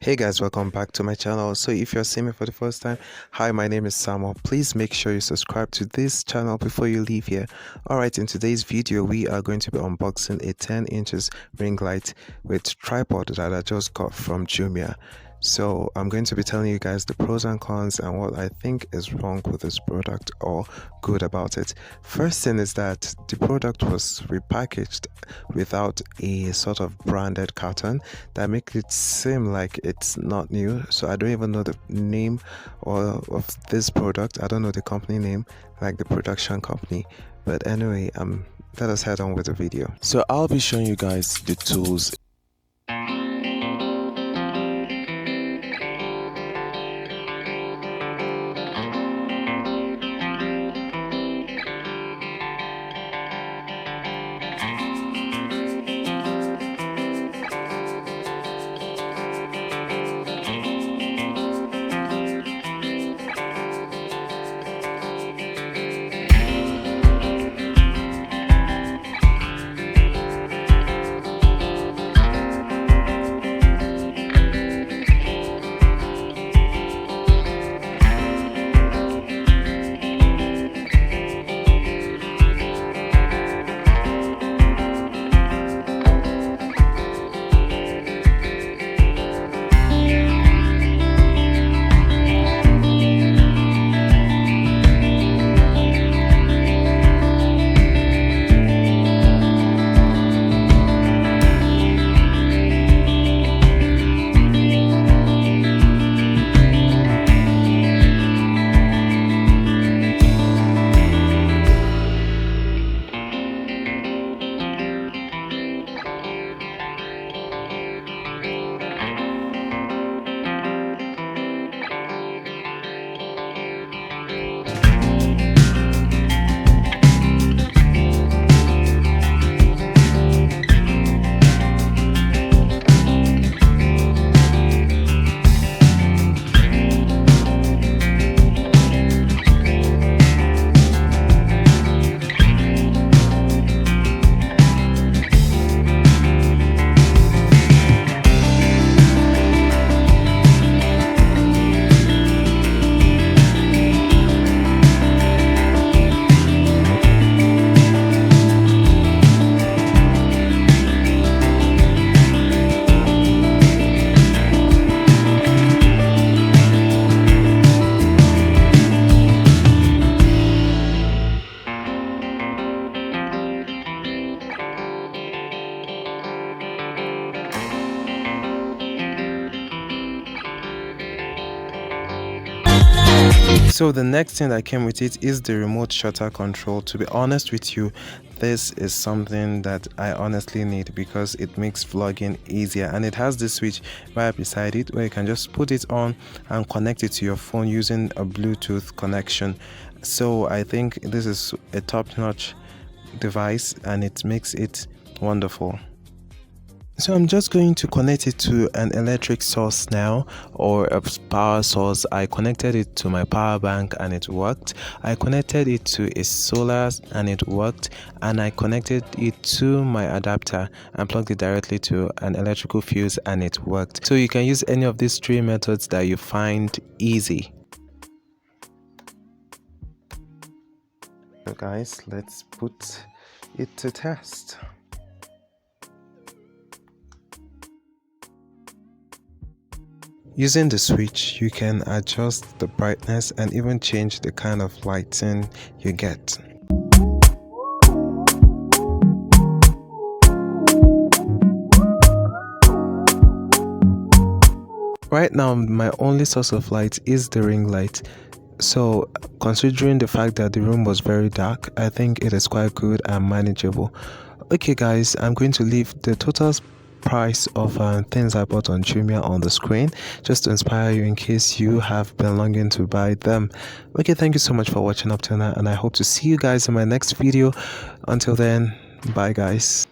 Hey guys, welcome back to my channel. So if you're seeing me for the first time, hi, my name is Samuel. Please make sure you subscribe to this channel before you leave here. Alright, in today's video we are going to be unboxing a 10 inches ring light with tripod that I just got from Jumia. So I'm going to be telling you guys the pros and cons and what I think is wrong with this product or good about it. First thing is that the product was repackaged without a sort of branded carton that makes it seem like it's not new. So I don't even know the name of this product. I don't know the company name, like the production company. But anyway, let us head on with the video. So I'll be showing you guys the tools. So the next thing that came with it is the remote shutter control. To be honest with you, this is something that I honestly need because it makes vlogging easier, and it has this switch right beside it where you can just put it on and connect it to your phone using a Bluetooth connection. So I think this is a top-notch device and it makes it wonderful. So I'm just going to connect it to an electric source now, or a power source. I connected it to my power bank and it worked. I connected it to a solar and it worked, and I connected it to my adapter and plugged it directly to an electrical fuse and it worked. So you can use any of these three methods that you find easy. So guys, let's put it to test. Using the switch, you can adjust the brightness and even change the kind of lighting you get. Right now, my only source of light is the ring light. So, considering the fact that the room was very dark, I think it is quite good and manageable. Okay guys, I'm going to leave the total price of things I bought on Jumia on the screen just to inspire you in case you have been longing to buy them. Okay, thank you so much for watching up till now, and I hope to see you guys in my next video. Until then, bye guys.